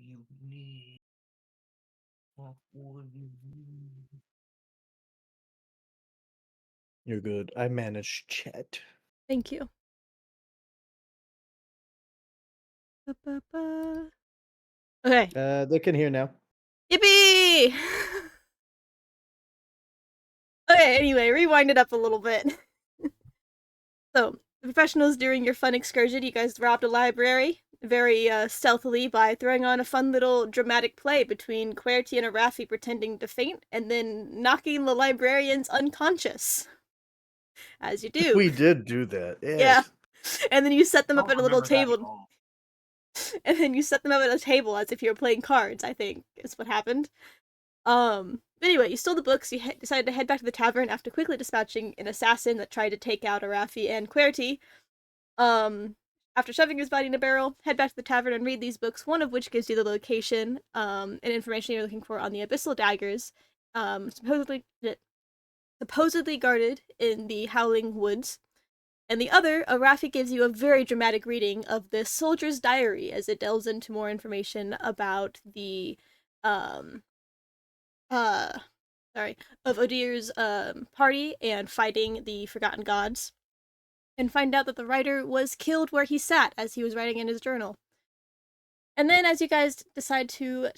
you need? What would you need? You're good. I manage chat. Thank you. Ba-ba-ba. Okay. They can hear now. Yippee! Okay, anyway, rewind it up a little bit. So, the professionals, during your fun excursion, you guys robbed a library very stealthily by throwing on a fun little dramatic play between Querty and Arafi pretending to faint and then knocking the librarians unconscious. As you do. We did do that. Yeah. Yes. And then you set them up Don't at a little remember that at table. all. And then you set them up at a table as if you were playing cards, I think, is what happened. Anyway, you stole the books, you decided to head back to the tavern after quickly dispatching an assassin that tried to take out Arafi and Querty. After shoving his body in a barrel, head back to the tavern and read these books, one of which gives you the location, and information you're looking for on the abyssal daggers, supposedly guarded in the Howling Woods. And the other, Arafi gives you a very dramatic reading of the soldier's diary as it delves into more information about the, of Odir's, party and fighting the Forgotten Gods. And find out that the writer was killed where he sat as he was writing in his journal. And then, as you guys decide to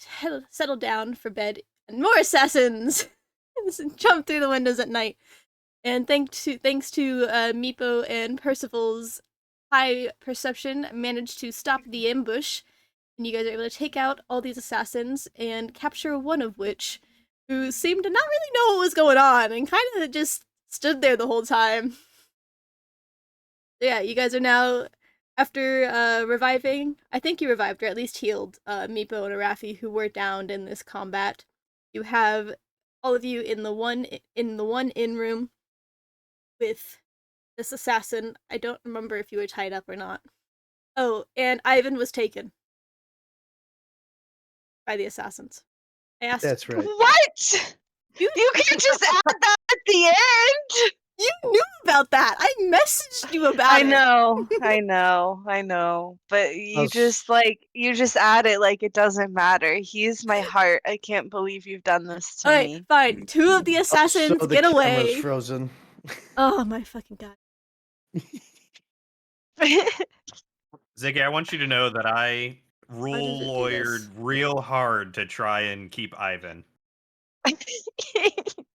settle down for bed, and more assassins jump through the windows at night. And thanks to Meepo and Percival's high perception, managed to stop the ambush. And you guys are able to take out all these assassins and capture one of which, who seemed to not really know what was going on and kind of just stood there the whole time. Yeah, you guys are now, after reviving, I think you revived or at least healed Meepo and Arafi, who were downed in this combat. You have all of you in the one inn room with this assassin. I don't remember if you were tied up or not. Oh, and Ivan was taken by the assassins. I asked. That's right. What? You can't just add that at the end. You knew about that. I messaged you about I it. know, I know. But you just add it like it doesn't matter. He's my heart. I can't believe you've done this to Alright, me. fine. Two of the assassins the get camera's away. frozen. Oh my fucking god. Ziggy, I want you to know that I rule does it do lawyered this? real hard to try and keep Ivan.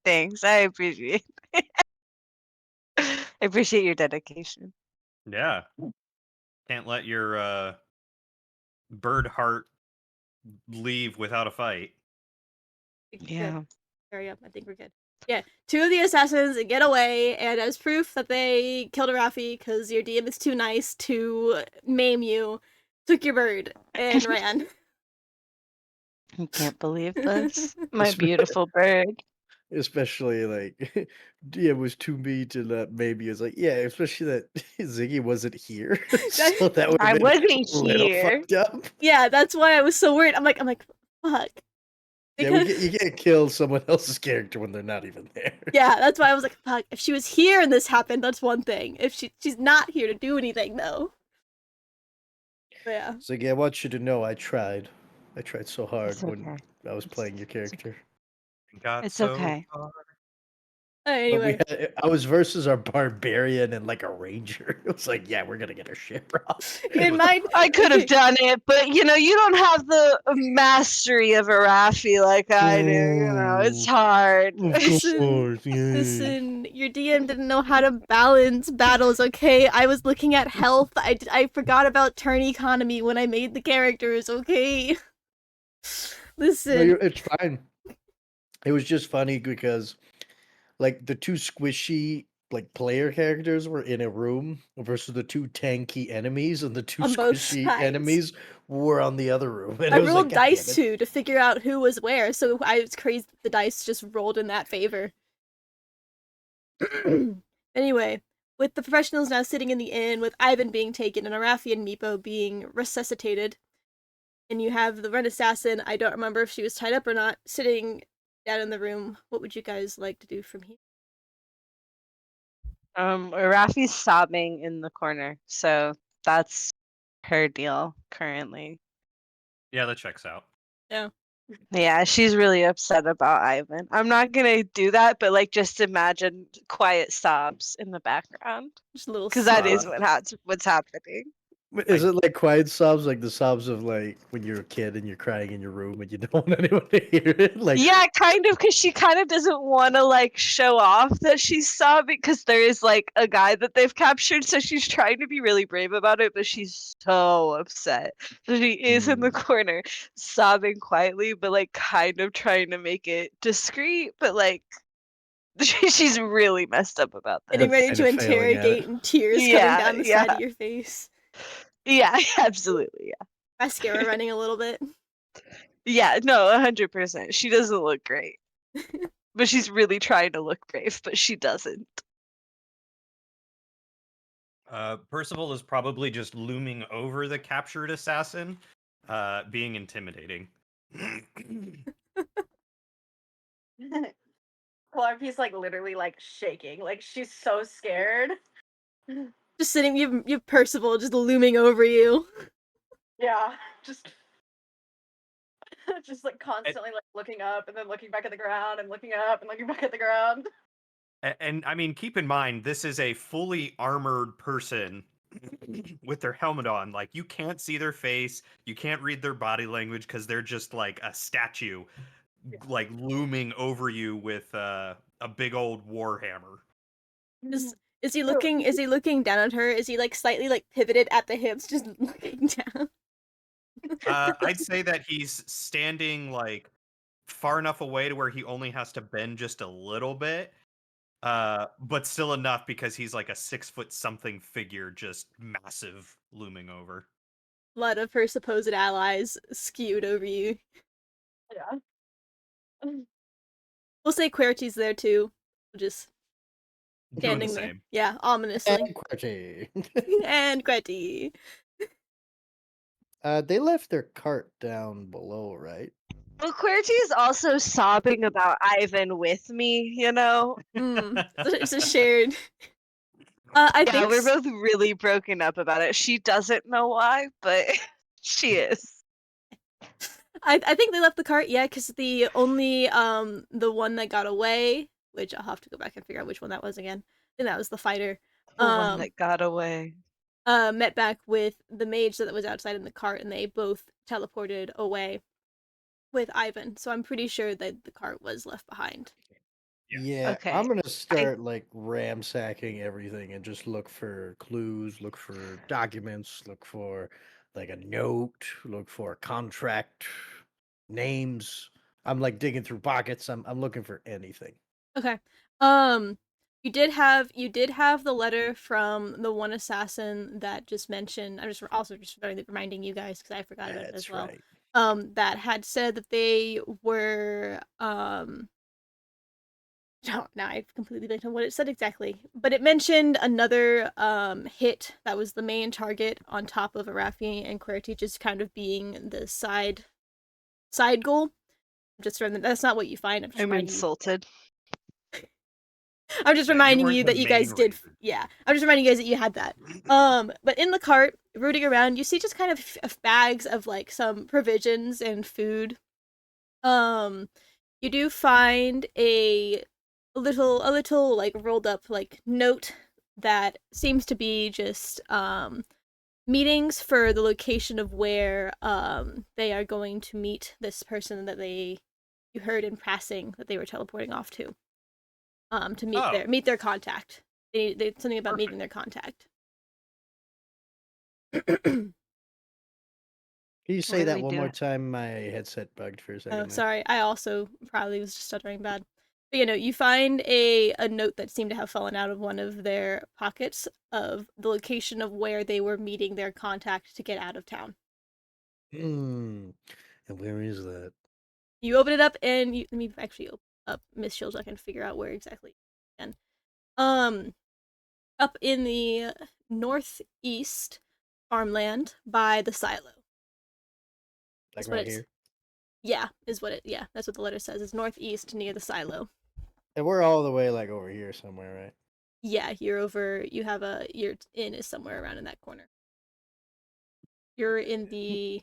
Thanks, I appreciate it. I appreciate your dedication. Yeah. Can't let your bird heart leave without a fight. Yeah. Hurry up, I think we're good. Yeah, two of the assassins get away, and as proof that they killed Arafi because your DM is too nice to maim you, took your bird and ran. I can't believe this. My beautiful bird. Especially like it was too mean to let maybe it's like, yeah, especially that Ziggy wasn't here. So that would I have been wasn't a little here. fucked up. Yeah, that's why I was so worried. I'm like, fuck. Yeah, you can't kill someone else's character when they're not even there. Yeah, that's why I was like, fuck. If she was here and this happened, that's one thing. If she's not here to do anything, though. But yeah. So yeah, I want you to know I tried. I tried so hard It's when okay. I was playing your character. Got It's so okay. far. But Anyway. I was versus our barbarian and like a ranger. It was like, yeah, we're gonna get our shit robbed. In mind, I could have done it, but you don't have the mastery of Arafi like I do. It's hard. Of course, yeah. Listen, your DM didn't know how to balance battles, okay? I was looking at health. I forgot about turn economy when I made the characters, okay? Listen. No, it's fine. It was just funny because like the two squishy like player characters were in a room versus the two tanky enemies, and the two On both squishy sides. enemies were on the other room. And I it was rolled like, God damn dice it. too to figure out who was where, so I was crazy that the dice just rolled in that favor. Anyway, with the professionals now sitting in the inn, with Ivan being taken and Arafi and Meepo being resuscitated, and you have the Ren Assassin, I don't remember if she was tied up or not, sitting down in the room, what would you guys like to do from here? Arafi's sobbing in the corner, so that's her deal currently. Yeah, that checks out. Yeah, she's really upset about Ivan. I'm not gonna do that, but like just imagine quiet sobs in the background. Just a little Because that is sob. what's happening. Is it like quiet sobs, like the sobs of like when you're a kid and you're crying in your room and you don't want anyone to hear it? Like, Yeah, kind of, because she kind of doesn't want to like show off that she's sobbing because there is like a guy that they've captured, so she's trying to be really brave about it, but she's so upset. So she is in the corner sobbing quietly, but like kind of trying to make it discreet, but like she's really messed up about Getting this. ready to Kinda failing at it. interrogate and tears coming Yeah, down the yeah. side of your face. Yeah, absolutely. Yeah. Mascara running a little bit. Yeah, no, 100%. She doesn't look great. But she's really trying to look brave, but she doesn't. Percival is probably just looming over the captured assassin, being intimidating. Clarky's like literally like shaking, like she's so scared. Just sitting, you've Percival just looming over you. Yeah, just just like constantly like looking up and then looking back at the ground and looking up and looking back at the ground. And I mean, keep in mind, this is a fully armored person with their helmet on. Like, you can't see their face, you can't read their body language because they're just like a statue, like looming over you with a big old war hammer. Is he looking? Is he looking down at her? Is he like slightly like pivoted at the hips, just looking down? I'd say that he's standing like far enough away to where he only has to bend just a little bit, but still enough because he's like a 6 foot something figure, just massive, looming over. A lot of her supposed allies skewed over you. Yeah. We'll say Querty's there too. Just Doing the standing there. same. Yeah, ominously. and QWERTY. And Querty. They left their cart down below, right? Well, QWERTY is also sobbing about Ivan with me, you know? It's a shared. I Yeah, think we're both really broken up about it. She doesn't know why, but she is. I think they left the cart, yeah, because the only the one that got away, which I'll have to go back and figure out which one that was again. I think that was the fighter. The one that got away. Met back with the mage that was outside in the cart, and they both teleported away with Ivan. So I'm pretty sure that the cart was left behind. Yeah, Okay. I'm gonna start like ransacking everything and just look for clues, look for documents, look for like a note, look for a contract, names. I'm like digging through pockets. I'm looking for anything. Okay. You did have the letter from the one assassin that just mentioned. I'm just also just reminding you guys because I forgot about it as That's well. right. That had said that they were Oh, now I've completely blanked on what it said exactly. But it mentioned another hit that was the main target on top of Arafi and QWERTY just kind of being the side goal. Just that's not what you find. I'm insulted. I'm just Yeah, you reminding weren't you the that you guys main did. reason. Yeah, I'm just reminding you guys that you had that. But in the cart, rooting around, you see just kind of bags of like some provisions and food. You do find a little like rolled up like note that seems to be just meetings for the location of where they are going to meet this person that you heard in passing that they were teleporting off to meet their contact. They something about meeting their contact. Can you say do that we one do? more time? My headset bugged for a second. Oh, there. sorry. I also probably was just stuttering bad. But you find a note that seemed to have fallen out of one of their pockets of the location of where they were meeting their contact to get out of town. And where is that? You open it up and let me actually open up Miss Shields so I can figure out where exactly. Up in the northeast farmland by the silo. Like right here? Yeah, is what it. Yeah, that's what the letter says. It's northeast near the silo. And we're all the way like over here somewhere, right? Yeah, you're over. You have your inn is somewhere around in that corner. You're in the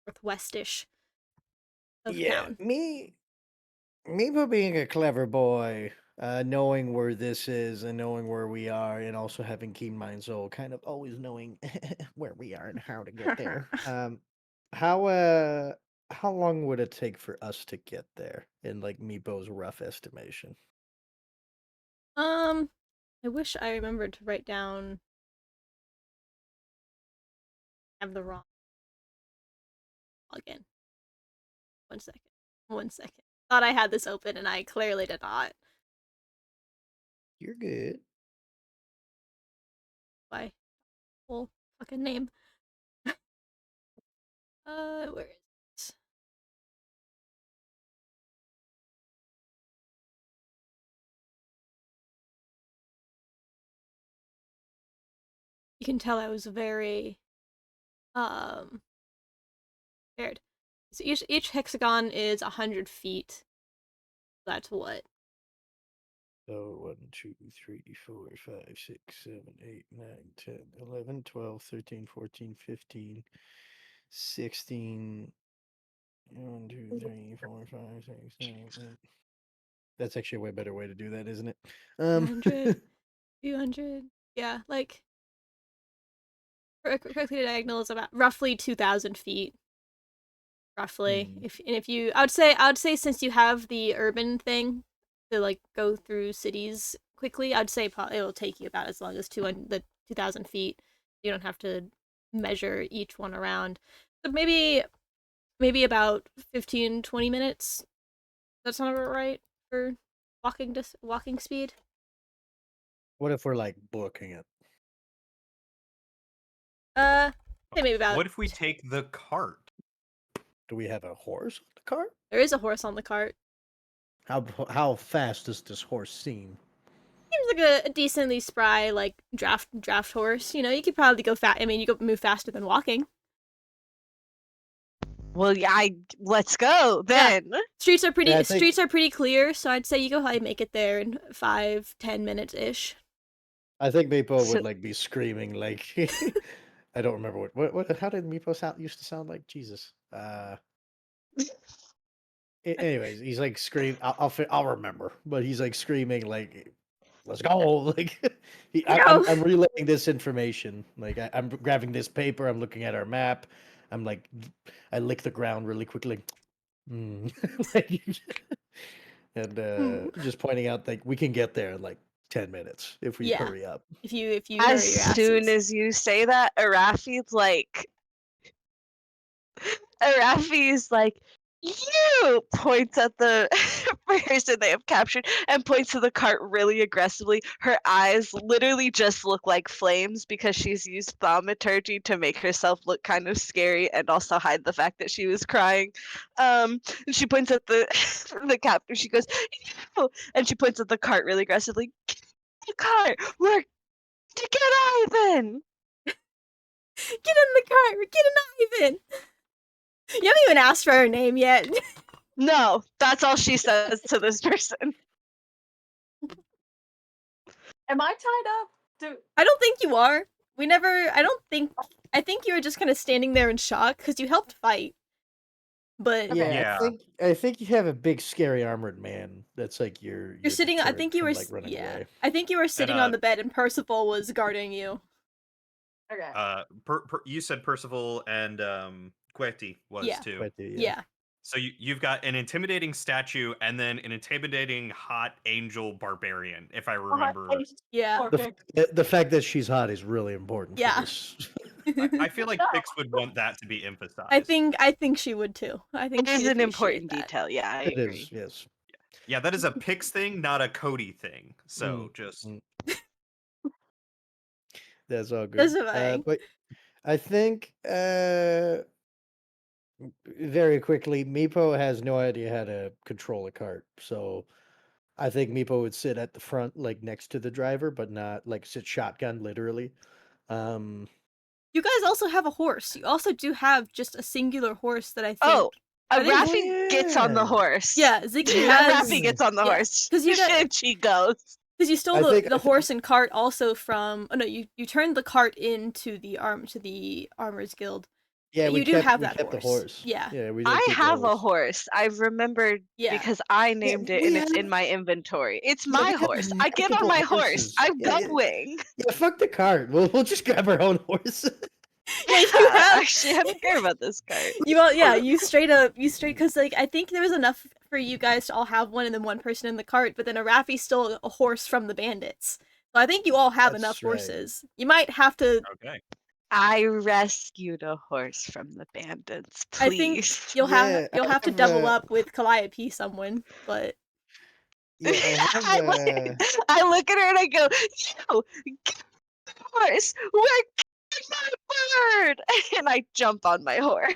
northwestish of Yeah, town. Meepo being a clever boy, knowing where this is and knowing where we are, and also having keen mind soul, kind of always knowing where we are and how to get there. How long would it take for us to get there in like Meepo's rough estimation? I wish I remembered to write down. I have the wrong login. 1 second. 1 second. Thought I had this open and I clearly did not. You're good. Why? Whole fucking name. Where is it? You can tell I was very prepared. So each hexagon is 100 feet. That's what? So 1, 2, 3, 4, 5, 6, 7, 8, 9, 10, 11, 12, 13, 14, 15, 16. 1, 2, 3, 4, 5, 6, 7, 8. That's actually a way better way to do that, isn't it? 100, 200. Yeah, like correctly diagonal is about roughly 2,000 feet. Roughly. If you, I would say since you have the urban thing to like go through cities quickly, I'd say it'll take you about as long as 2,000 feet. You don't have to measure each one around. So maybe about 15-20 minutes. That's not about right for walking speed. What if we're like booking it? Say maybe about. What if we take the cart? Do we have a horse on the cart? There is a horse on the cart. How fast does this horse seem? Seems like a decently spry like draft horse. You know, you could probably go fast. I mean, you could move faster than walking. Well, yeah, let's go then. Streets are pretty. Yeah, I think- Streets are pretty clear, so I'd say you could probably make it there in 5-10 minutes ish. I think Meepo So- would like be screaming like I don't remember what how did Meepo used to sound like? Jesus. Anyways, he's like screaming. I'll remember, but he's like screaming like, "Let's go!" Like I'm relaying this information. Like I'm grabbing this paper. I'm looking at our map. I'm like, I lick the ground really quickly. Like, and just pointing out like we can get there in like 10 minutes if we Yeah. hurry up. If you As hurry your soon asses. as you say that, Arafi's like, you points at the person they have captured and points to the cart really aggressively. Her eyes literally just look like flames because she's used thaumaturgy to make herself look kind of scary and also hide the fact that she was crying. And she points at the the captor. She goes, "You!" And she points at the cart really aggressively. "Get in the cart. We're to get Ivan." Get in the cart. We're getting Ivan. You haven't even asked for her name yet. No, that's all she says to this person. Am I tied up? I don't think you are. I think you were just kind of standing there in shock because you helped fight. But Okay. Yeah. I think you have a big scary armored man that's like your you're sitting. I deterrent think you from, were. like, running Yeah. away. I think you were sitting uh, on the bed and Percival was guarding you. Okay. You said Percival and Queti was Yeah. too. But Yeah. So you've got an intimidating statue and then an intimidating hot angel barbarian, if I remember. Yeah. the fact that she's hot is really important. Yeah. For this. I feel like No. Pix would want that to be emphasized. I think she would too. I think It is she'd an appreciate important that. detail. Yeah, I It agree. is, yes. Yeah, that is a Pix thing, not a Cody thing. So Mm, just mm. That's all good. That's fine. But I think very quickly, Meepo has no idea how to control a cart, so I think Meepo would sit at the front, like next to the driver, but not like sit shotgun, literally. You guys also have a horse. You also do have just a singular horse that I think. Oh, I think- Raffi gets on the yeah. horse. Yeah, Ziggy has. Raffi gets on the yeah, horse. 'cause you got- And she goes. Because you stole I the, think- the horse and cart also from. Oh no, you turned the cart into the Armors Guild, Yeah, you do have that kept the horse. horse. Yeah. Yeah, we didn't I keep the have a horse. horse. I've remembered Yeah. because I named it we and it's in have- my inventory. It's Yeah, my we have horse. I get on multiple my horse. horses. I'm Yeah, yeah. Gunwing. Yeah, fuck the cart. We'll just grab our own horse. Yeah, you have Actually, I haven't cared about this cart. you all, yeah, you straight because like I think there was enough for you guys to all have one and then one person in the cart, but then Arafi stole a horse from the bandits. So I think you all have That's enough right. horses. You might have to. Okay. I rescued a horse from the bandits. I think Please. you'll Yeah, have I to have, double up with Calliope someone, but Yeah, I have. I look at her and I go, "You, get on the horse. We're getting my bird!" And I jump on my horse.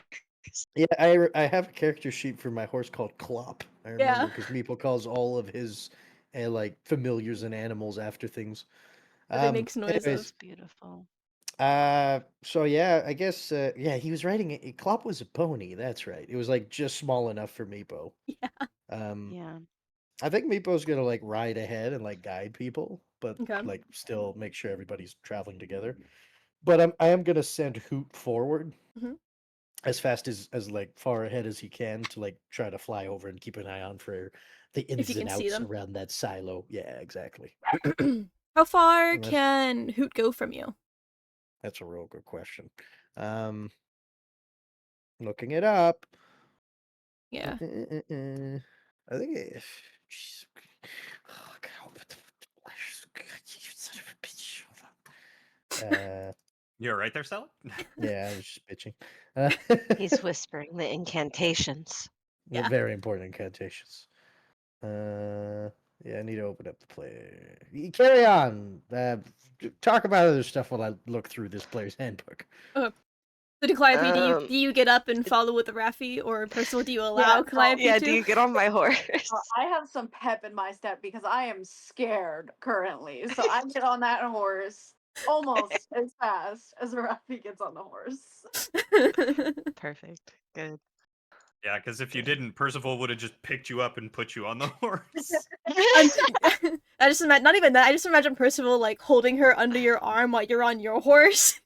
Yeah, I have a character sheet for my horse called Clop. I Yeah. remember because Meeple calls all of his like familiars and animals after things. that it makes noises. anyways, Beautiful. so yeah, I guess yeah, he was riding it. Clop was a pony. That's right. It was like just small enough for Meepo. Yeah. Yeah. I think Meepo's gonna like ride ahead and like guide people, but Okay. like still make sure everybody's traveling together. But I am gonna send Hoot forward Mhm. as fast as like far ahead as he can to like try to fly over and keep an eye on for the ins you and can see outs them. around that silo. Yeah, exactly. How far Unless- can Hoot go from you? That's a real good question. Looking it up. Yeah. I think it. Jeez. Oh, God, what the- you son of a bitch. Hold on. You're right there, Stella? Yeah, I was just bitching. He's whispering the incantations. Yeah, Yeah. very important incantations. Yeah, I need to open up the player. Carry on. Talk about other stuff while I look through this player's handbook. So do Calliope, Um, do you get up and follow with the Raffi, or Percival, do you allow no, Calliope Yeah, to? do you get on my horse? Well, I have some pep in my step because I am scared currently. So I get on that horse almost as fast as Rafi gets on the horse. Perfect. Good. Yeah, because if you didn't, Percival would have just picked you up and put you on the horse. I just imagine, not even that, I just imagine Percival like holding her under your arm while you're on your horse.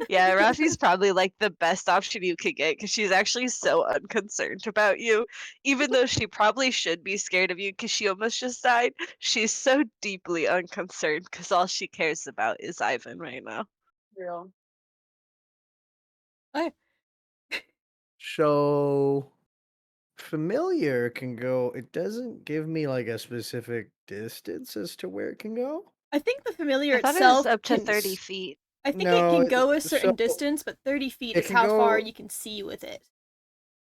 Yeah, Rafi's probably like the best option you could get because she's actually so unconcerned about you. Even though she probably should be scared of you because she almost just died, she's so deeply unconcerned because all she cares about is Ivan right now. Real. So familiar can go. It doesn't give me like a specific distance as to where it can go. I think the familiar I thought it itself was up to can 30 feet. I think No, it can go a so certain distance, but 30 feet it is can how far go- you can see with it.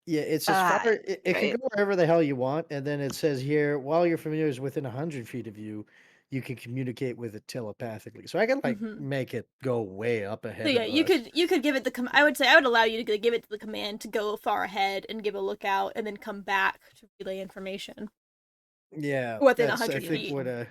Yeah, it's as far. It can right. go wherever the hell you want, and then it says here, while your familiar is within 100 feet of you, you can communicate with it telepathically. So I can like Mhm. make it go way up ahead. So yeah, of you us. could give it the I would say I would allow you to give it the command to go far ahead and give a lookout and then come back to relay information. Yeah, within that's, 100 I think feet. what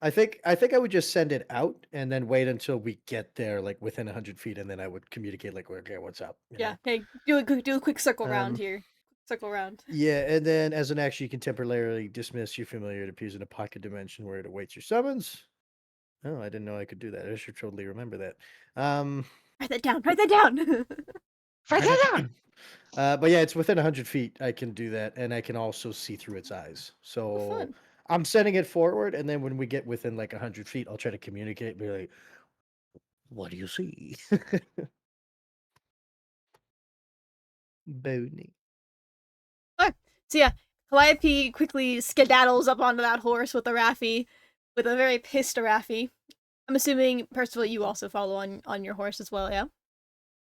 I think I would just send it out and then wait until we get there, like within 100 feet, and then I would communicate like, okay, what's up? you Yeah, know? hey, do a quick circle round Um, here. Circle round. Yeah, and then as an action, you can temporarily dismiss your familiar. It appears in a pocket dimension where it awaits your summons. Oh, I didn't know I could do that. I should totally remember that. Write that down. Write that down. Write that down! But yeah, it's within 100 feet. I can do that, and I can also see through its eyes. So fun. I'm sending it forward, and then when we get within like 100 feet, I'll try to communicate. Be like, "What do you see?" Boney. So yeah, Calliope quickly skedaddles up onto that horse with the Raffi, with a very pissed Raffi. I'm assuming Percival, you also follow on your horse as well, yeah?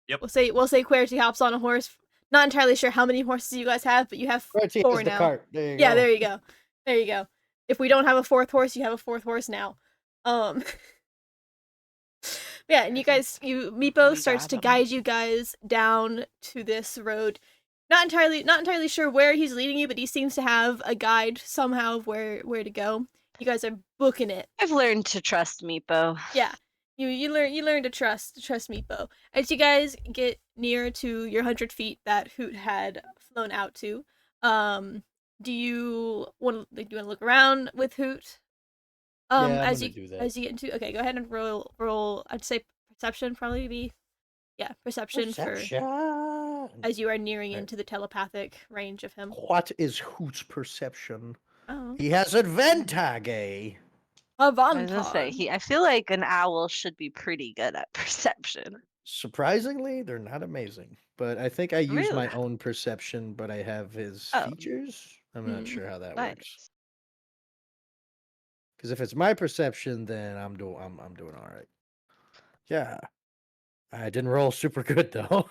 Yep. We'll say Querty hops on a horse. Not entirely sure how many horses you guys have, but you have Querty four has the now. cart. There you Yeah, go. there you go. There you go. If we don't have a fourth horse, you have a fourth horse now. Yeah, and Meepo We starts got to 'em. guide you guys down to this road. Not entirely sure where he's leading you, but he seems to have a guide somehow of where to go. You guys are booking it. I've learned to trust Meepo. Yeah. You learn to trust Meepo. As you guys get near to your 100 feet that Hoot had flown out to, do you want to look around with Hoot? Yeah, I'm as gonna you do that. as you get into, okay, go ahead and roll. I'd say perception probably be. Yeah, perception for Perception. as you are nearing Right. into the telepathic range of him. What is Hoot's perception? Oh, He has advantage. I was gonna say Avantage. I feel like an owl should be pretty good at perception. Surprisingly, they're not amazing. But I think I use my Really? own perception, but I have his Oh. features. I'm not Mm. sure how that works. Nice. Because if it's my perception, then I'm doing all right. Yeah, I didn't roll super good though.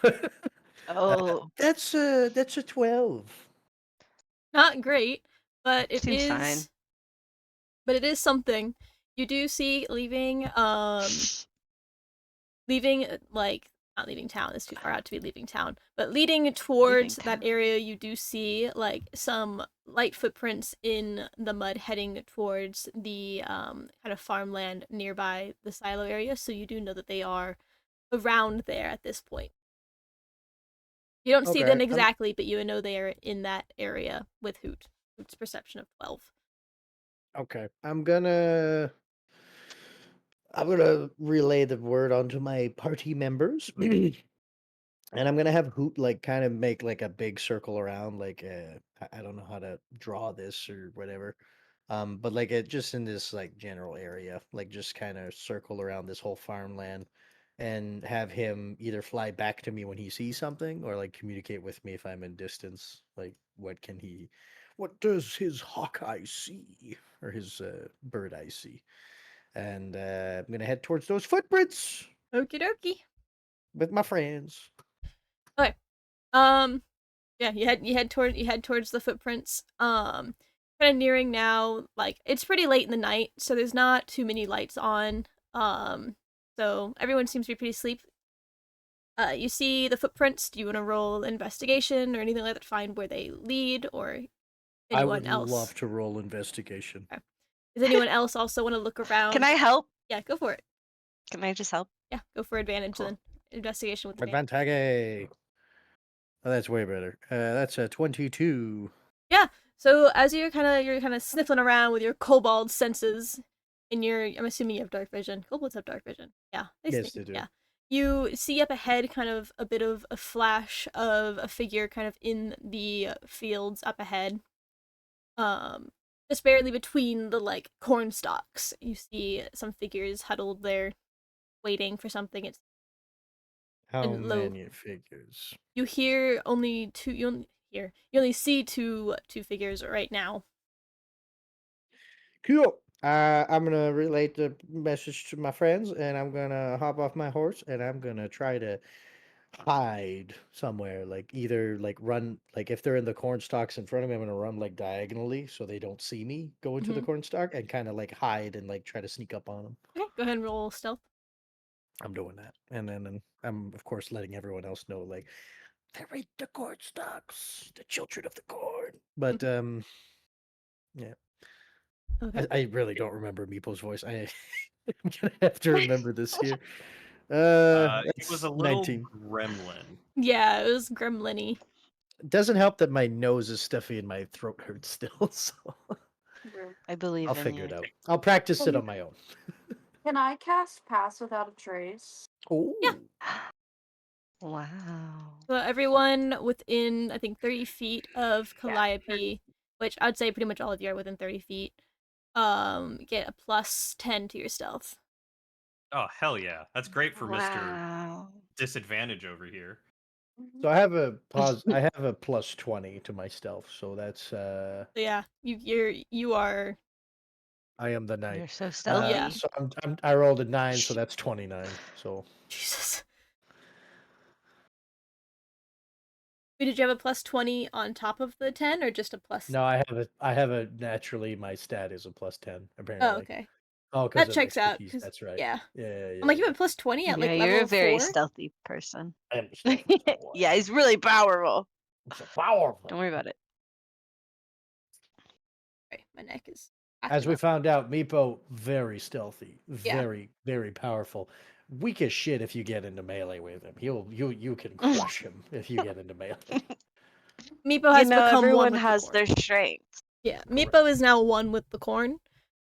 Oh, That's a 12. Not great, but it Seems is. fine. But it is something. You do see leaving like not leaving town. It's too far out to be leaving town. But leading towards that town. area, you do see like some light footprints in the mud heading towards the kind of farmland nearby the silo area. So you do know that they are around there at this point. You don't see Okay, them I'm- exactly, but you know they are in that area with Hoot. Hoot's perception of 12. Okay, I'm gonna relay the word onto my party members. And I'm gonna have Hoot like kind of make like a big circle around, like I don't know how to draw this or whatever. But like it just in this like general area, like just kind of circle around this whole farmland and have him either fly back to me when he sees something or like communicate with me if I'm in distance. Like what does his hawk eye see or his bird eye see? And I'm gonna head towards those footprints Okie dokie. with my friends. Yeah, you head towards the footprints. Kind of nearing now, like it's pretty late in the night, so there's not too many lights on. So everyone seems to be pretty asleep. You see the footprints. Do you want to roll investigation or anything like that to find where they lead, or I anyone would else? love to roll investigation. Does anyone else also want to look around? Can I help? Yeah, go for it. Can I just help? Yeah, go for advantage Cool. then. Investigation with advantage. Advantage. Oh, that's way better. That's a 22. So as you're kind of sniffing around with your kobold senses, and I'm assuming you have dark vision. Kobolds have dark vision. Yeah, Yes, they do. Yeah, you see up ahead, kind of a bit of a flash of a figure, kind of in the fields up ahead. Just barely between the like corn stalks, you see some figures huddled there, waiting for something. It's How and low. many figures? You hear only two. You only see two figures right now. Cool. I'm gonna relate the message to my friends, and I'm gonna hop off my horse, and I'm gonna try to hide somewhere. Like either like run, like if they're in the corn stalks in front of me, I'm gonna run like diagonally so they don't see me go into the corn stalk, and kind of like hide and like try to sneak up on them. Okay, go ahead and roll stealth. I'm doing that, and then I'm of course letting everyone else know like they're in the corn stalks, the children of the corn. But yeah. Okay. I really don't remember Meepo's voice. I'm gonna have to remember this here. He That's was a little 19. gremlin. Yeah, it was gremlin-y. It doesn't help that my nose is stuffy and my throat hurts still, so I believe I'll in figure you. it out. I'll practice it on my own. Can I cast Pass Without a Trace? Oh, Wow. So everyone within, I think, 30 feet of Calliope, which I'd say pretty much all of you are within 30 feet, get a +10 to your stealth. Oh hell yeah, that's great for Mr. Wow. Disadvantage over here. so I have a I have a +20 to my stealth, so that's So yeah, you are. I am the knight. You're so stealthy. Yeah. So I rolled a 9, so that's 29. So Jesus. Wait, did you have a +20 on top of the 10, or just a plus? no, I have a naturally my stat is a +10 apparently. Oh, okay. Oh, That because checks out. expertise, 'Cause- that's right. Yeah. Yeah. I'm like, you have a +20 at like Yeah, level you're a very 4? stealthy person. I am stealthy, so Yeah, he's really powerful. I'm so powerful. Don't worry about it. Sorry, my neck is. As we acting up. found out, Meepo very stealthy, Yeah. very very powerful. Weak as shit if you get into melee with him. You can crush him if you get into melee. Meepo has become one everyone with has the their corn. strengths. Yeah, Meepo is now one with the corn.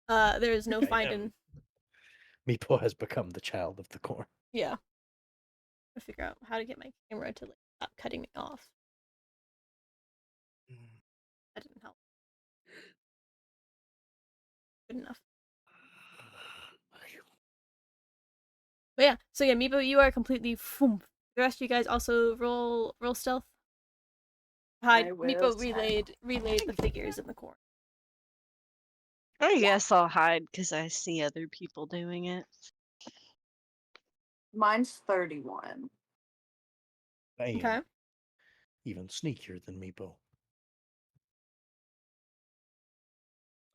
There is no I finding. Meepo has become the child of the corn. Yeah. To figure out how to get my camera to like stop cutting me off. That didn't help. Good enough. But yeah, so yeah, Meepo, you are completely foom. The rest of you guys also roll stealth. Hide. I will Meepo try. relayed the figures in the corner. I guess I'll hide because I see other people doing it. Mine's 31. I am Okay. even sneakier than Meepo.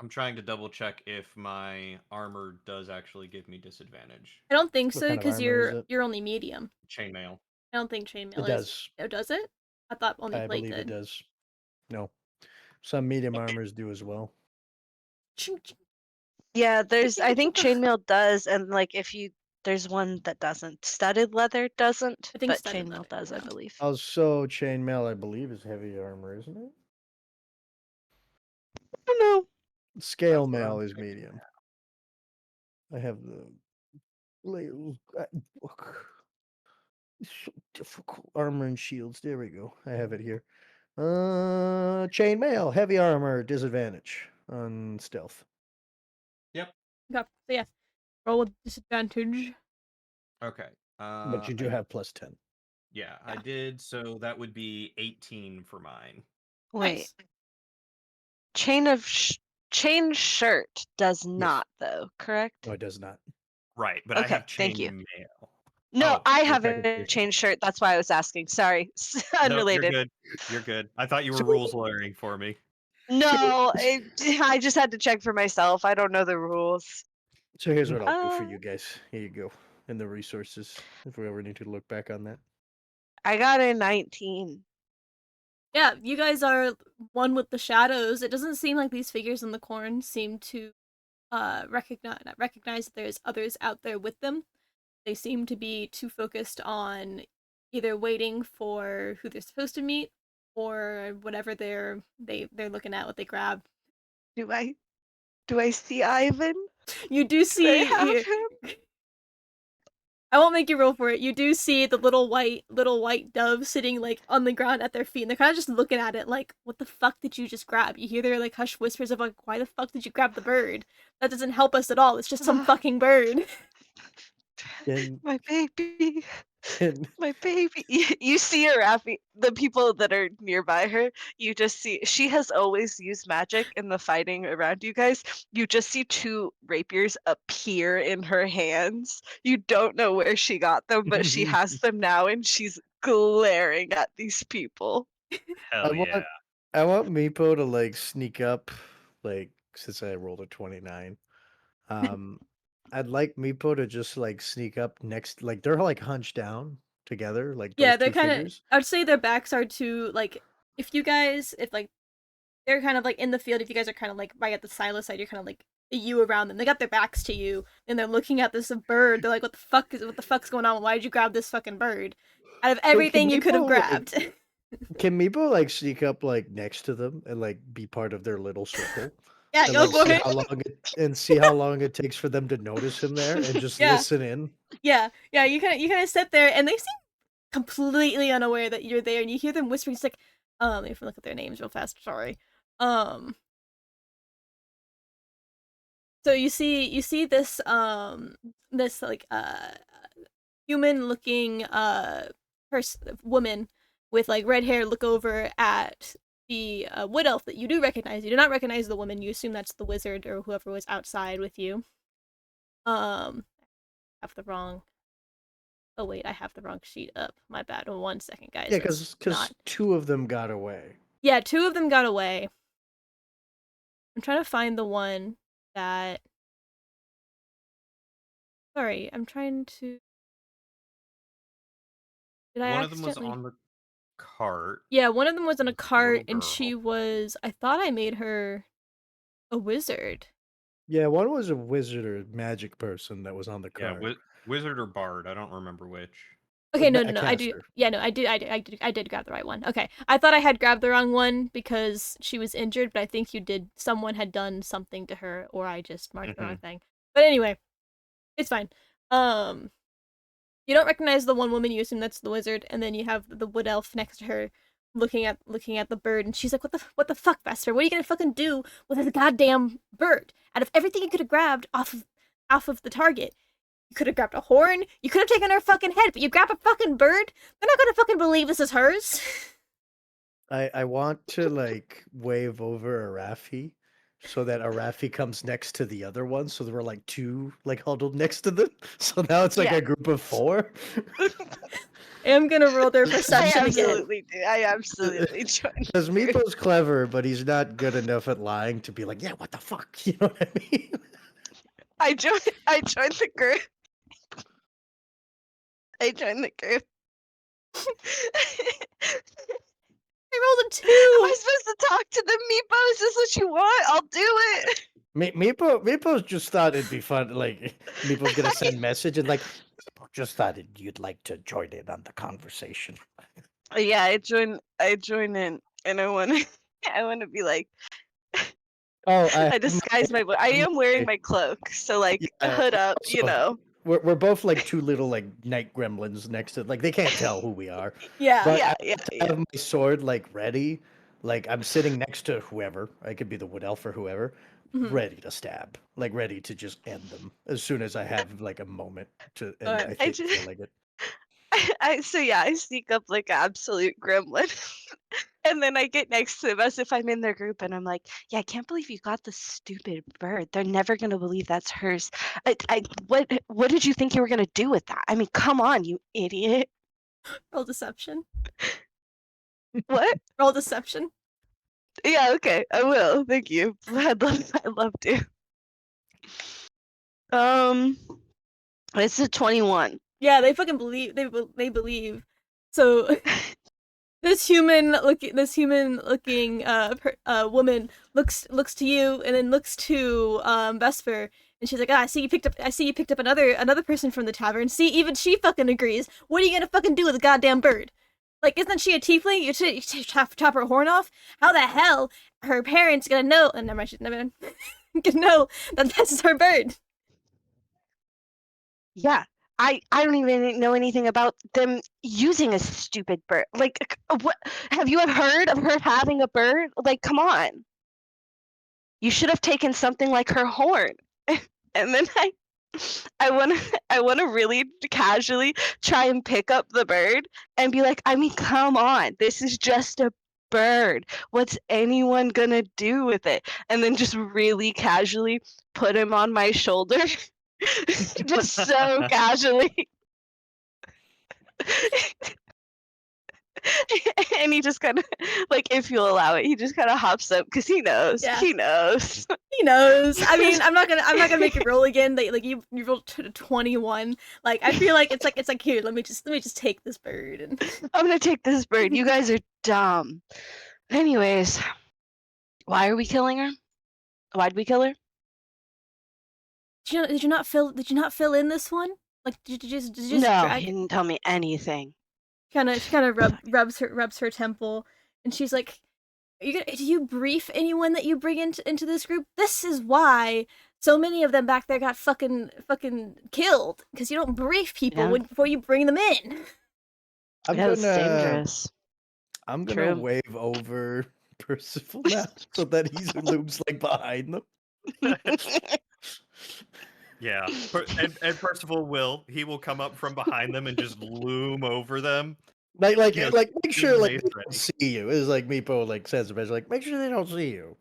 I'm trying to double check if my armor does actually give me disadvantage. I don't think What so kind of because armor is it? you're only medium. Chainmail. I don't think It chainmail is. does. Oh, does it? I thought only I plate believe it did. does. No. Some medium armors do as well. Ching, ching. Yeah, I think chainmail does, and like there's one that doesn't. Studded leather doesn't, I think but studded chainmail leather, does, I yeah. believe. Also, chainmail, I believe, is heavy armor, isn't it? I don't know. Scale That's what mail I'm is thinking. medium. I have the book. It's so difficult. Armor and shields. There we go. I have it here. Chainmail, heavy armor, disadvantage on stealth. Yep. Okay, so yeah, roll with disadvantage. Okay. But you do have plus 10. Yeah, I Yeah. did. So that would be 18 for mine. Wait, Nice. chain shirt does Yes. not though, correct? No, it does not. Right, but I Okay, have thank you. chainmail. No, Oh, I you're have a technically- chain shirt. That's why I was asking. Sorry, no, you're unrelated. good. You're good. I thought you were So- rules lawyering for me. No, I just had to check for myself. I don't know the rules. So here's what I'll do for Uh, you guys. Here you go. In the resources, if we ever need to look back on that. I got a 19. Yeah, you guys are one with the shadows. It doesn't seem like these figures in the corn seem to recognize that there's others out there with them. They seem to be too focused on either waiting for who they're supposed to meet or whatever they're looking at what they grab. Do I see Ivan? You do Do I see have you- him? I won't make you roll for it. You do see the little white dove sitting like on the ground at their feet, and they're kind of just looking at it like, "What the fuck did you just grab?" You hear their like hushed whispers of like, "Why the fuck did you grab the bird? That doesn't help us at all. It's just some fucking bird." And, My baby. and My baby. You see her, Rafi. The people that are nearby her, you just see she has always used magic in the fighting around you guys. You just see two rapiers appear in her hands. You don't know where she got them, but she has them now and she's glaring at these people. Hell yeah. I want Meepo to like sneak up, like since I rolled a 29. I'd like Meepo to just like sneak up next, like they're like hunched down together, like those Yeah, they're two kind of. figures. I would say their backs are to like if like they're kind of like in the field. If you guys are kind of like right at the silo side, you're kind of like you around them. They got their backs to you, and they're looking at this bird. They're like, "What the fuck's going on? Why did you grab this fucking bird? Out of everything you could have Meepo, like, grabbed." Can Meepo like sneak up like next to them and like be part of their little circle? Yeah, And go like for see how long it takes for them to notice him there and just Yeah. listen in. Yeah. You kind of sit there, and they seem completely unaware that you're there, and you hear them whispering. It's like, if we look at their names real fast, sorry. So you see this this like human looking woman with like red hair look over at the wood elf that you do recognize. You do not recognize the woman. You assume that's the wizard or whoever was outside with you. I have the wrong. Oh wait, I have the wrong sheet up. My bad. 1 second, guys. Yeah, That's because not. two of them got away. Yeah, 2 of them got away. I'm trying to find the one that. Sorry, I'm trying to. Did I One of them was accidentally? on the cart. Yeah, one of them was in a It's a cart, little and girl. she was. I thought I made her a wizard. Yeah, one was a wizard or magic person that was on the Yeah, card. wizard or bard. I don't remember which. Okay, A no. I do. caster. Yeah, no, I did grab the right one. Okay, I thought I had grabbed the wrong one because she was injured, but I think you did. Someone had done something to her, or I just marked the wrong thing. But anyway, it's fine. You don't recognize the one woman. You assume that's the wizard, and then you have the wood elf next to her, looking at the bird, and she's like, "What the fuck, Vesper? What are you gonna fucking do with this goddamn bird? Out of everything you could have grabbed off of the target, you could have grabbed a horn. You could have taken her fucking head, but you grab a fucking bird. They're not gonna fucking believe this is hers." I want to like wave over Arafi so that Arafi comes next to the other one, so there were like two like huddled next to them. So now it's like Yeah. a group of 4. I'm gonna roll their I perception again. absolutely do. I absolutely join. Because Meepo's clever, but he's not good enough at lying to be like, yeah, what the fuck? You know what I mean? I joined the group. I joined the group. I rolled a 2. Am I supposed to talk to the Meepo? Is this what you want? I'll do it. Meepo's just thought it'd be fun. Like Meepo's gonna send message and like, Meepo just thought you'd like to join in on the conversation. Yeah, I join in, and I want to be like, Oh, I disguise my voice. I am wearing my cloak, so like Yeah, hood up, you so- know. We're both like 2 little like night gremlins next to like they can't tell who we are. Yeah. But Yeah, I yeah, I have my sword like ready. Like I'm sitting next to whoever. I could be the wood elf or whoever, Mhm. ready to stab. Like ready to just end them as soon as I have like a moment to and Alright. I I feel just- like it. I sneak up like absolute gremlin. And then I get next to them as if I'm in their group, and I'm like, "Yeah, I can't believe you got this stupid bird. They're never gonna believe that's hers. What did you think you were gonna do with that? I mean, come on, you idiot. Roll deception. What? Roll deception. Yeah, okay, I will. Thank you. I'd love to. It's a 21. Yeah, they fucking believe. They believe. So this human looking woman looks to you and then looks to Vesper, and she's like, "Ah, I see you picked up another person from the tavern. See, even she fucking agrees. What are you gonna fucking do with a goddamn bird? Like, isn't she a tiefling? You chop her horn off? How the hell her parents gonna know?" And never mind, she's never gonna know that that's her bird. Yeah, I don't even know anything about them using a stupid bird. Like, what? Have you ever heard of her having a bird? Like, come on. You should have taken something like her horn. And then I want to really casually try and pick up the bird and be like, I mean, come on, this is just a bird. What's anyone gonna do with it? And then just really casually put him on my shoulder. Just so casually. And he just kind of, like, if you'll allow it, he just kind of hops up because he knows. Yeah. He knows. He knows. I mean, I'm not gonna make it roll again. Like you rolled 21. Like I feel like it's like here. Let me just take this bird and I'm gonna take this bird. You guys are dumb. Anyways, why are we killing her? Why'd we kill her? did you not fill in this one? Like did you just No, drag he didn't tell me anything. kind of rubs her temple, and she's like, do you brief anyone that you bring into this group? This is why so many of them back there got fucking killed, because you don't brief people Yeah. before you bring them in. I'm That was gonna dangerous. I'm gonna True. wave over Percival now so that he looms like behind them. Yeah, and Percival will come up from behind them and just loom over them. Like Yeah, make sure like mace they ready. don't see you. It's like Meepo like says to like make sure they don't see you.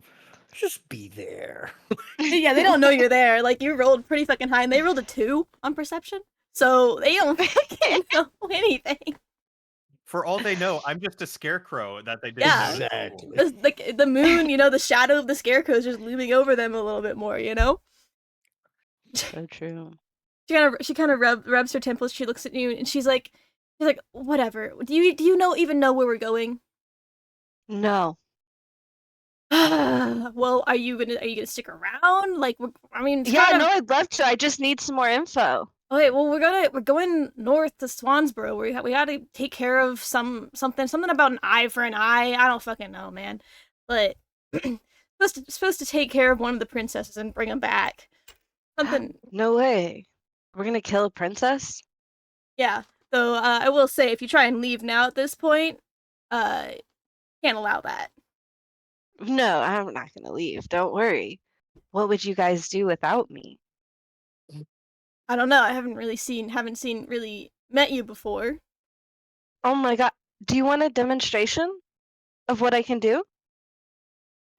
Just be there. Yeah, they don't know you're there. Like you rolled pretty fucking high, and they rolled a 2 on perception, so they don't fucking know anything. For all they know, I'm just a scarecrow that they didn't Yeah. know. Exactly. Like the moon, the shadow of the scarecrow is just looming over them a little bit more. So true. She kind of rubs her temples. She looks at you and she's like, whatever. Do you even know where we're going? No. Well, are you gonna stick around? Like, it's Yeah, kinda- no, I'd love to. I just need some more info. Okay, well, we're going north to Swansboro. We got to take care of something about an eye for an eye. I don't fucking know, man. But supposed to take care of one of the princesses and bring them back. Something. No way. We're gonna kill a princess? Yeah. Though I will say, if you try and leave now at this point, can't allow that. No, I'm not gonna leave. Don't worry. What would you guys do without me? I don't know. I haven't really met you before. Oh my god. Do you want a demonstration of what I can do?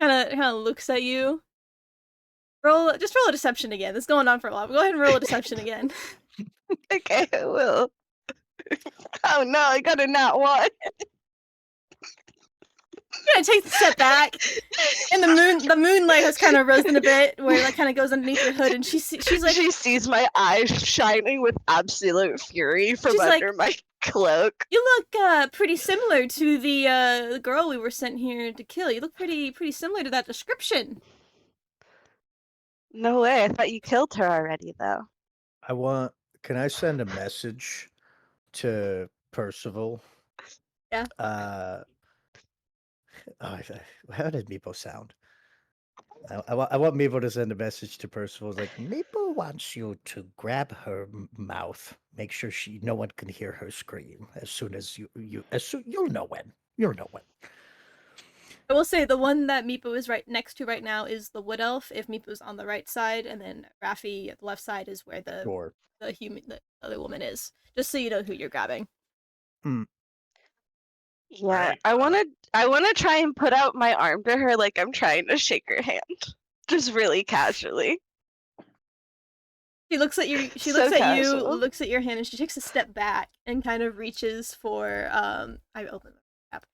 Kind of looks at you. Roll a deception again. This is going on for a while. Go ahead and roll a deception again. Okay, I will. Oh no, I got a nat one. Yeah, it takes a step back, and the moonlight has kind of risen a bit, where it like kind of goes underneath your hood, and she's like, She sees my eyes shining with absolute fury from She's like, under my cloak. "You look pretty similar to the girl we were sent here to kill. You look pretty similar to that description." No way, I thought you killed her already though. Can I send a message to Percival? Yeah. How does Meepo sound? I want Meepo to send a message to Percival. It's like, Meepo wants you to grab her mouth. Make sure no one can hear her scream. As soon as you'll know when. You'll know when. I will say the one that Meepo is right next to right now is the wood elf. If Meepo's on the right side, and then Raffi at the left side is where the Sure. the other woman is. Just so you know who you're grabbing. Yeah, Right. I wanna try and put out my arm to her like I'm trying to shake her hand. Just really casually. She looks at you. She So looks at you, casual. looks at your hand, and she takes a step back and kind of reaches for. I opened the app.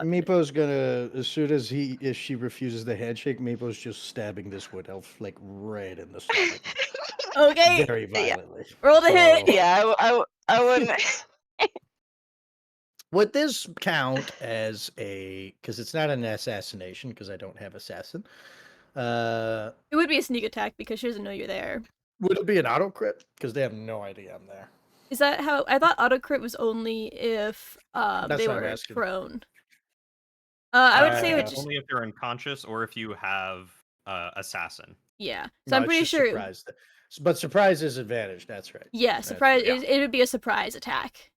Meepo's gonna, as soon as if she refuses the handshake, Meepo's just stabbing this wood elf like right in the stomach, Okay. very Yeah. violently. Roll the hit. So- Yeah, I wouldn't. Would this count as because it's not an assassination because I don't have assassin. It would be a sneak attack because she doesn't know you're there. Would it be an auto crit? Because they have no idea I'm there. Is that how? I thought auto crit was only if That's they what I'm were asking. prone. I would say it would Uh, just only if they're unconscious or if you have assassin. yeah. So No, I'm it's pretty just sure. surprise. But surprise is advantage. That's right. Yeah, surprise. yeah. It would be a surprise attack.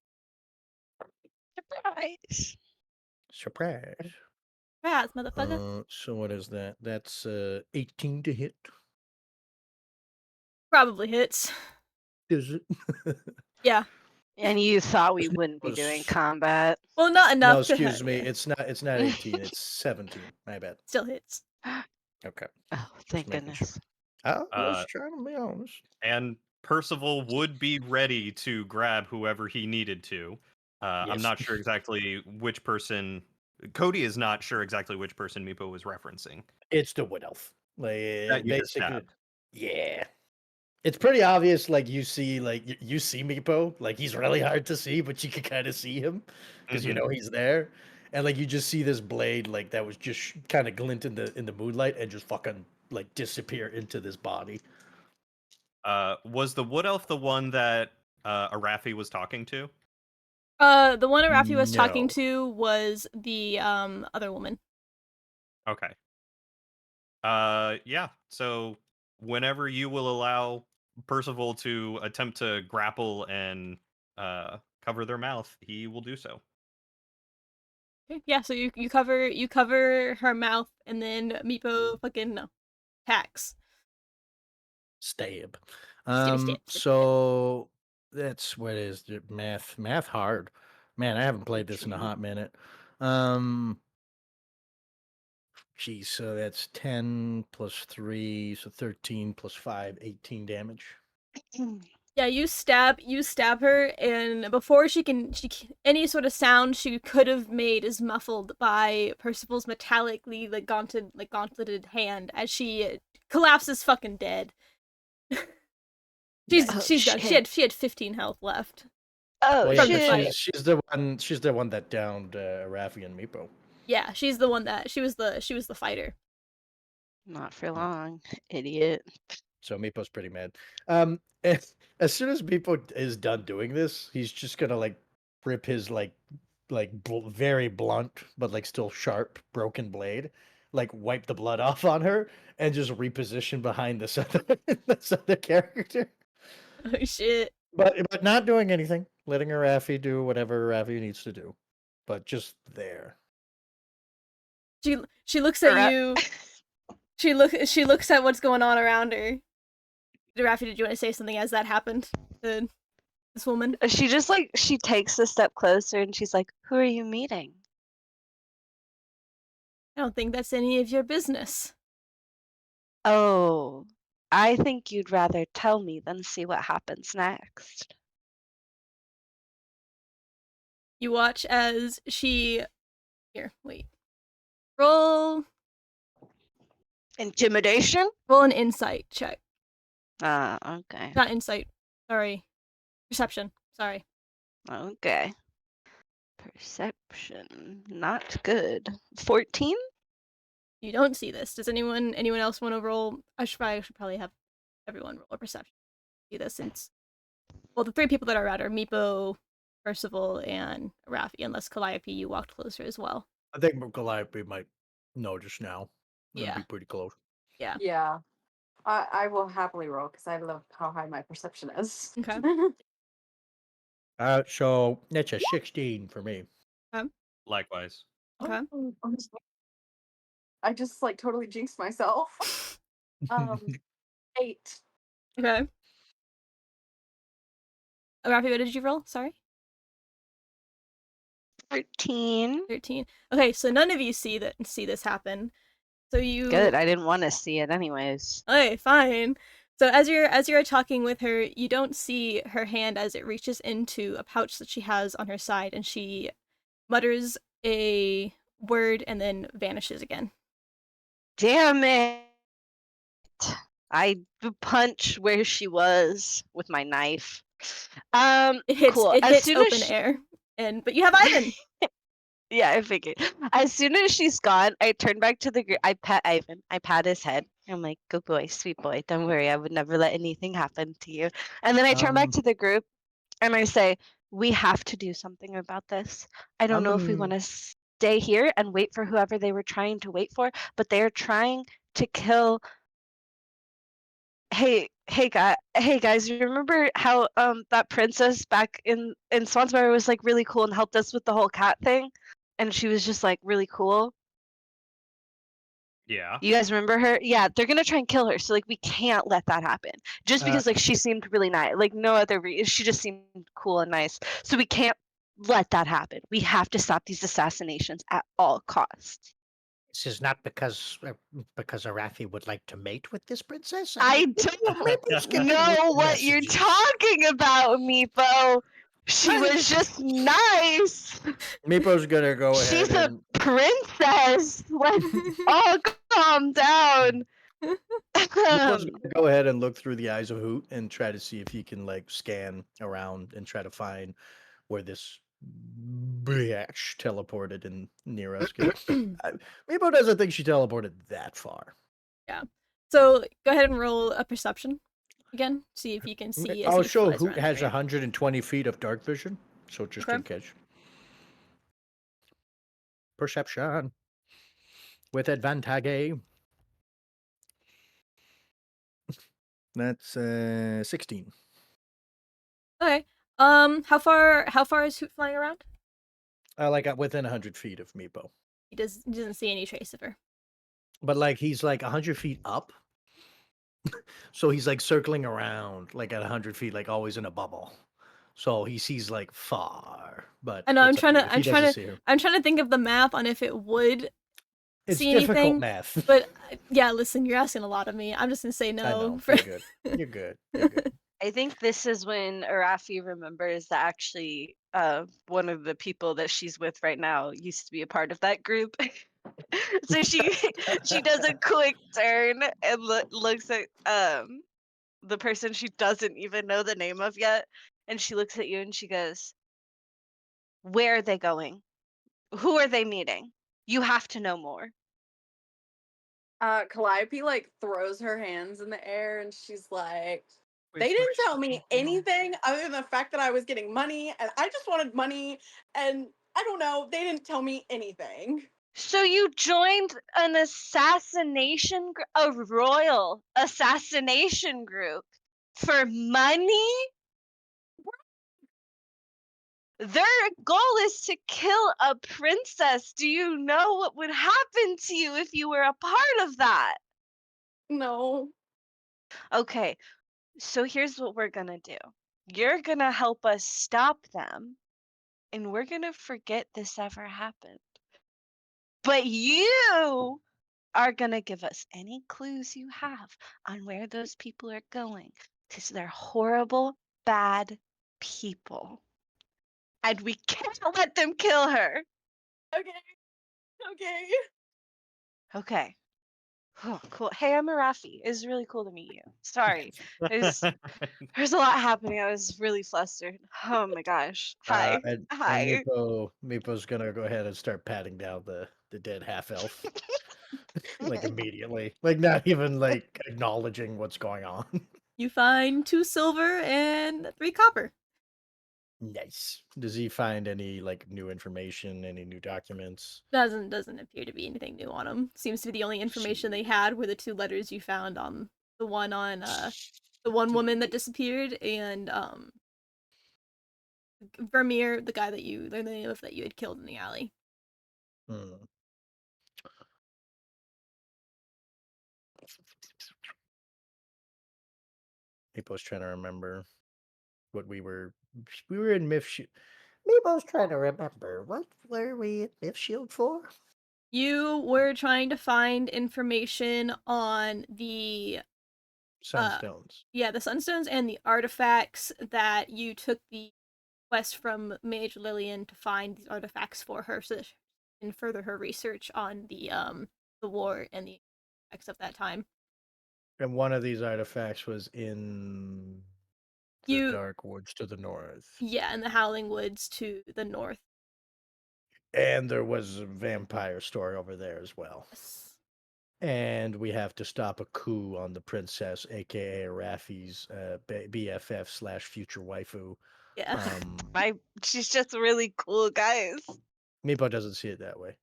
Surprise. Surprise. Surprise, motherfucker. So what is that? That's 18 to hit. Probably hits. Is it? Yeah. And you thought we wouldn't be was- doing combat. Well, not enough. No, to excuse me. yeah. It's not 18. It's 17. My bad. Still hits. Okay. Oh, thank making sure. goodness. I was Uh, trying to be honest. And Percival would be ready to grab whoever he needed to. I'm Yes. not sure exactly which person. Cody is not sure exactly which person Meepo was referencing. It's the wood elf. Like That you just basically, stabbed. yeah. It's pretty obvious. Like you see Meepo. Like he's really hard to see, but you can kind of see him because you Mhm. know he's there. And like you just see this blade like that was just kind of glint in the moonlight and just fucking like disappear into this body. Was the wood elf the one that Arafi was talking to? The one Arafi was talking No. to was the other woman. Okay. Yeah. So whenever you will allow Percival to attempt to grapple and cover their mouth, he will do so. Okay. Yeah, so you cover her mouth, and then Meepo fucking attacks. Stab. Stab. So that's what is it? Math hard. Man, I haven't played this in a hot minute. Geez, so that's 10 plus 3, so 13 plus 5, 18 damage. Yeah, you stab her, and before any sort of sound she could have made is muffled by Percival's metallically gauntleted hand as she collapses fucking dead. she's Oh, done. shit. She had 15 health left. Oh Well, yeah, From the shit. fight. she's the one that downed Rafi and Meepo. Yeah, she's the one that she was the fighter. Not for long, idiot. So Meepo's pretty mad. As soon as Meepo is done doing this, he's just gonna like rip his very blunt but like still sharp broken blade, like wipe the blood off on her, and just reposition behind this other character. Oh shit. But not doing anything, letting Arafi do whatever Arafi needs to do, but just there. She looks at Ara- you. She looks at what's going on around her. Rafi, did you want to say something as that happened to this woman? She just like she takes a step closer and she's like, "Who are you meeting?" I don't think that's any of your business. Oh, I think you'd rather tell me than see what happens next. You watch as she. Here, wait. Roll Intimidation? an insight check. Okay. Not insight. Sorry. Perception. Sorry. Okay. Perception. Not good. 14? You don't see this. Does anyone else want to roll? I should probably have everyone roll a perception. See this since well, the three people that are around are Meepo, Percival, and Rafi. Unless Calliope, you walked closer as well. I think Calliope might know just now. It'd Yeah. be pretty close. Yeah. Yeah. I will happily roll because I love how high my perception is. Okay. So it's a 16 for me. Likewise. Okay. I just like totally jinxed myself. 8. Okay. Rafi, what did you roll? Sorry. 13. 13. Okay, so none of you see this happen. So you Good. I didn't want to see it anyways. Okay, fine. So as you're talking with her, you don't see her hand as it reaches into a pouch that she has on her side, and she mutters a word and then vanishes again. Damn it. I punch where she was with my knife. It hits cool. it As hits soon open as air, but you have Ivan. Yeah, I figured. As soon as she's gone, I turn back to the group. I pet Ivan. I pat his head. I'm like, good boy, sweet boy. Don't worry. I would never let anything happen to you. And then I turn back to the group and I say, we have to do something about this. I don't know if we want to stay here and wait for whoever they were trying to wait for, but they're trying to kill. Hey guys, you remember how that princess back in Swansbury was like really cool and helped us with the whole cat thing? And she was just like really cool. Yeah. You guys remember her? Yeah, they're gonna try and kill her. So like we can't let that happen. Just because like she seemed really nice. Like no other reason. She just seemed cool and nice. So we can't let that happen. We have to stop these assassinations at all costs. This is not because Arafi would like to mate with this princess. I don't know what you're talking about, Meepo. She was just nice. Meepo's gonna go ahead. She's a princess. Let's all calm down. Meepo's gonna go ahead and look through the eyes of Hoot and try to see if he can like scan around and try to find where this bitch teleported in near us. Meepo doesn't think she teleported that far. Yeah. So go ahead and roll a perception again. See if you can see. I'll show Hoot has 120 feet of dark vision, so just in case. Perception with advantage. That's 16. Okay. How far is Hoot flying around? Like within 100 feet of Meepo. He doesn't see any trace of her. But like he's like 100 feet up. So he's like circling around like at 100 feet, like always in a bubble. So he sees like far. But I know I'm it's up trying to you if he doesn't to see her. I'm trying to think of the map on if it would It's see difficult anything. math. But yeah, listen, you're asking a lot of me. I'm just gonna say I no. know. You're good. You're good. You're good. I think this is when Arafi remembers that actually one of the people that she's with right now used to be a part of that group. So she does a quick turn and looks at the person she doesn't even know the name of yet, and she looks at you and she goes, "Where are they going? Who are they meeting? You have to know more." Calliope like throws her hands in the air and she's like, they didn't tell me anything other than the fact that I was getting money and I just wanted money and I don't know, they didn't tell me anything. So you joined an a royal assassination group for money? Their goal is to kill a princess. Do you know what would happen to you if you were a part of that? No. Okay, so here's what we're gonna do. You're gonna help us stop them, and we're gonna forget this ever happened. But you are gonna give us any clues you have on where those people are going, because they're horrible, bad people. And we can't let them kill her. Okay. Okay. Okay. Oh, cool. Hey, I'm Arafi. It's really cool to meet you. Sorry. There's there's a lot happening. I was really flustered. Oh my gosh. Hi. And Hi. Meepo's gonna go ahead and start patting down the dead half elf like immediately, like not even like acknowledging what's going on. You find 2 silver and 3 copper. Nice. Does he find any like new information, any new documents? Doesn't appear to be anything new on him. Seems to be the only information they had were the 2 letters you found on the one the one woman that disappeared and Vermeer, the guy that you the name of that you had killed in the alley. Hmm. Meepo's trying to remember what we were in Myth Shield. Meepo's trying to remember what were we in Myth Shield for? You were trying to find information on the Sunstones. the sunstones and the artifacts that you took the quest from Mage Lillian to find these artifacts for her so that she can further her research on the war and the effects of that time. And one of these artifacts was in the You Dark Woods to the north. Yeah, in the Howling Woods to the north. And there was a vampire story over there as well. Yes. And we have to stop a coup on the princess, aka Raffi's BFF slash future waifu. Yeah. She's just really cool, guys. Meepo doesn't see it that way.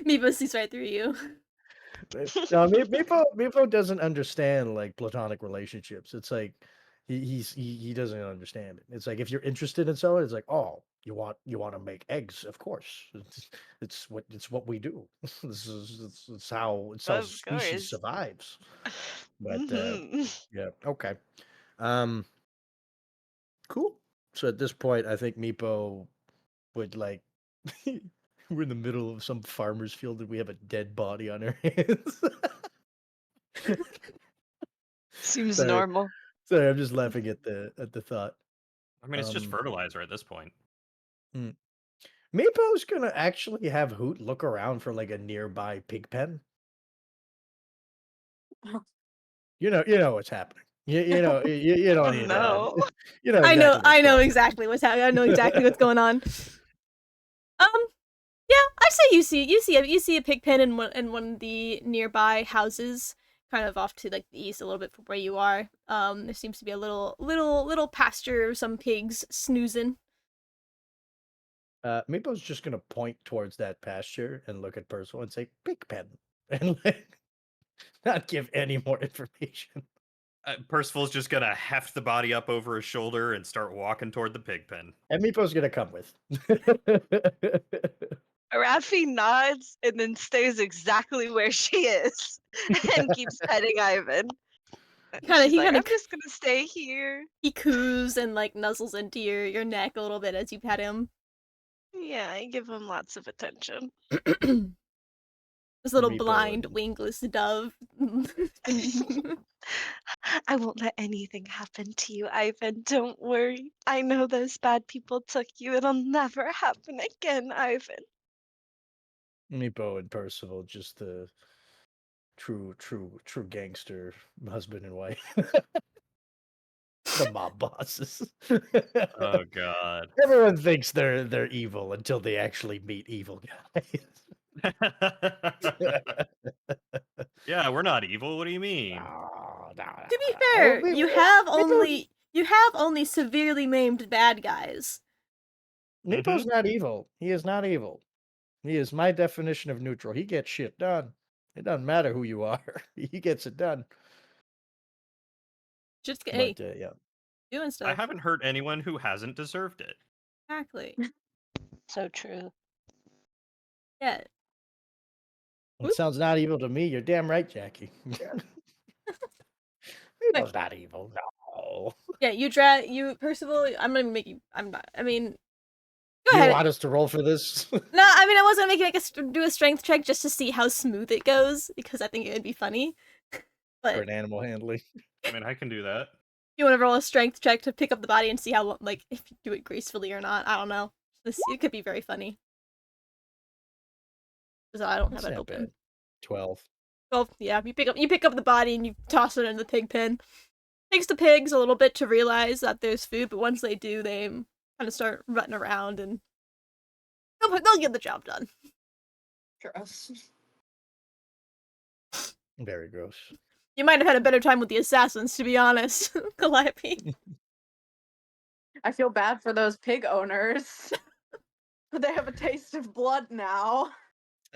Meepo sees right through you. No, Meepo doesn't understand like platonic relationships. It's like he doesn't understand it. It's like if you're interested in someone, it's like, oh, you want to make eggs, of course. It's what we do. It's how Of species course. survives. But Mhm. yeah, okay. Um, cool. So at this point, I think Meepo would like we're in the middle of some farmer's field and we have a dead body on our hands. Seems Sorry. normal. Sorry, I'm just laughing at the thought. I mean, it's just Um, fertilizer at this point. Meepo's gonna actually have Hoot look around for like a nearby pig pen. You know what's happening. You don't Oh need no. you know I know exactly what's going on. exactly what's happening. I know exactly what's going on. Yeah, I say you see a pig pen in one of the nearby houses, kind of off to like the east a little bit from where you are. There seems to be a little pasture, some pigs snoozing. Meepo's just gonna point towards that pasture and look at Percival and say pig pen, and like not give any more information. Percival's just gonna heft the body up over his shoulder and start walking toward the pig pen. And Meepo's gonna come with. Raffi nods and then stays exactly where she is and keeps petting Ivan. Kinda- She's he like, kinda I'm just gonna stay here. He coos and like nuzzles into your neck a little bit as you pet him. Yeah, I give him lots of attention. This little Meepo blind, and- wingless dove. I won't let anything happen to you, Ivan. Don't worry. I know those bad people took you. It'll never happen again, Ivan. Meepo and Percival, just the true gangster husband and wife. The mob bosses. Oh god. Everyone thinks they're evil until they actually meet evil guys. Yeah, we're not evil. What do you mean? To be fair, you have only severely maimed bad guys. Meepo's not evil. He is not evil. He is my definition of neutral. He gets shit done. It doesn't matter who you are. He gets it done. Just hey, But yeah. doing I stuff. haven't hurt anyone who hasn't deserved it. Exactly. So true. Yeah. It sounds not evil to me. You're damn right, Jackie. It's not evil. No. Yeah, you Percival, I'm gonna make you I'm not I mean go You ahead. want us to roll for this? No, I mean I wasn't gonna make you do a strength check just to see how smooth it goes, because I think it would be funny. For But an animal handling. I mean, I can do that. you want to roll a strength check to pick up the body and see how like if you do it gracefully or not. I don't know. It could be very funny. Because I don't have That's it not open. bad. 12. Well, yeah, you pick up the body and you toss it in the pig pen. Takes the pigs a little bit to realize that there's food, but once they do, they kind of start rutting around and they'll get the job done. Gross. Very gross. You might have had a better time with the assassins, to be honest, Calliope. I feel bad for those pig owners. But they have a taste of blood now.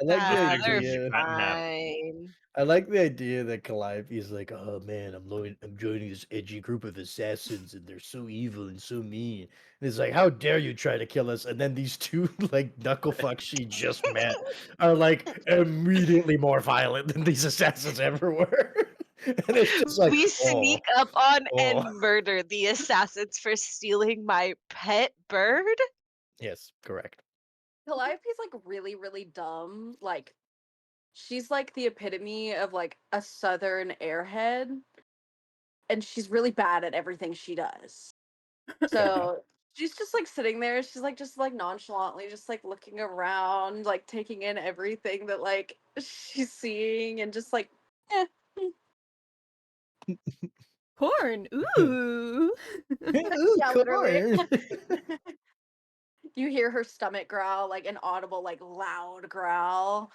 I like the Those pigs are idea. Fine. I like the idea that Calliope's like, oh man, I'm joining this edgy group of assassins, and they're so evil and so mean. And it's like, how dare you try to kill us? And then these two like knuckle fucks she just met are like immediately more violent than these assassins ever were. And it's just like we sneak up on oh. and murder the assassins for stealing my pet bird. Yes, correct. Calliope's like really, really dumb. Like, she's like the epitome of like a southern airhead. And she's really bad at everything she does. So she's just like sitting there, she's like just like nonchalantly just like looking around, like taking in everything that like she's seeing and just like Corn, ooh. Ooh, Yeah, literally. corn. You hear her stomach growl, like an audible, like loud growl.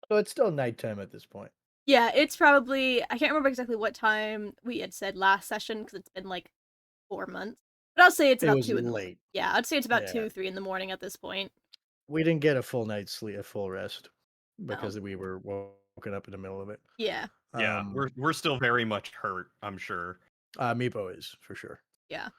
So it's still nighttime at this point. Yeah, it's probably, I can't remember exactly what time we had said last session, because it's been like 4 months. But I'll say it's It about was 2 in the late. Yeah, I'd say it's about Yeah. 2, 3 in the morning at this point. We didn't get a full night's sleep, a full rest, because we were woken up in the middle of it. Yeah. Yeah, we're still very much hurt, I'm sure. Meepo is for sure. Yeah.